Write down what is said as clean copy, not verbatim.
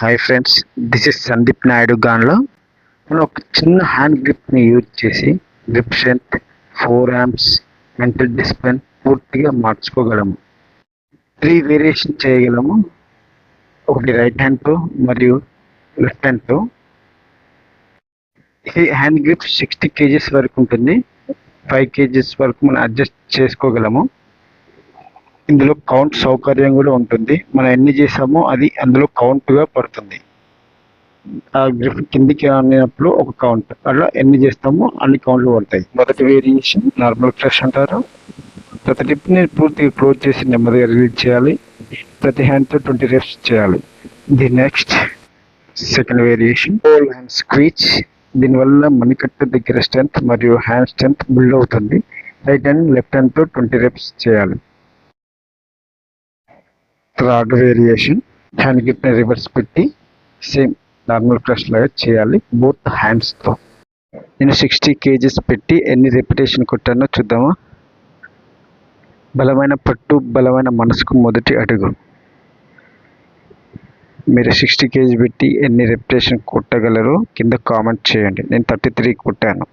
Hi friends, this is Sandeep Naidu గాన్లో. మనం ఒక చిన్న హ్యాండ్ గ్రిప్ని యూజ్ చేసి grip strength, forearms, mental discipline పూర్తిగా మార్చుకోగలము. 3 వేరియేషన్ చేయగలము. ఒకటి రైట్ హ్యాండ్తో మరియు లెఫ్ట్ హ్యాండ్తో. ఈ హ్యాండ్ గ్రిప్ 60 kgs వరకు ఉంటుంది. 5 kgs వరకు మనం అడ్జస్ట్ చేసుకోగలము. ఇందులో కౌంట్ సౌకర్యం కూడా ఉంటుంది. మనం ఎన్ని చేసామో అది అందులో కౌంట్గా పడుతుంది. ఆ గ్రిప్ కిందికి ఆనినప్పుడు ఒక కౌంట్, అలా ఎన్ని చేస్తామో అన్ని కౌంట్లు పడతాయి. మొదటి వేరియేషన్ నార్మల్ క్రష్ అంటారు. ప్రతి టిప్ని పూర్తిగా క్లోజ్ చేసి నెమ్మదిగా రిలీజ్ చేయాలి. ప్రతి హ్యాండ్తో 20 reps చేయాలి. The next second variation whole hand squeeze. దీనివల్ల మణికట్టు దగ్గర స్ట్రెంత్ మరియు హ్యాండ్ స్ట్రెంత్ బిల్డ్ అవుతుంది. రైట్ హ్యాండ్ లెఫ్ట్ హ్యాండ్తో 20 reps చేయాలి. థర్డ్ వేరియేషన్ హ్యాండ్ గ్రిప్ని రివర్స్ పెట్టి సేమ్ నార్మల్ క్రష్ లాగా చేయాలి బోత్ హ్యాండ్స్తో. నేను 60 kgs పెట్టి ఎన్ని రెపిటేషన్ కొట్టానో చూద్దామా. బలమైన పట్టు, బలమైన మనసుకు మొదటి అడుగు. మీరు 60 kg పెట్టి ఎన్ని రెపిటేషన్ కొట్టగలరో కింద కామెంట్ చేయండి. నేను 33 కొట్టాను.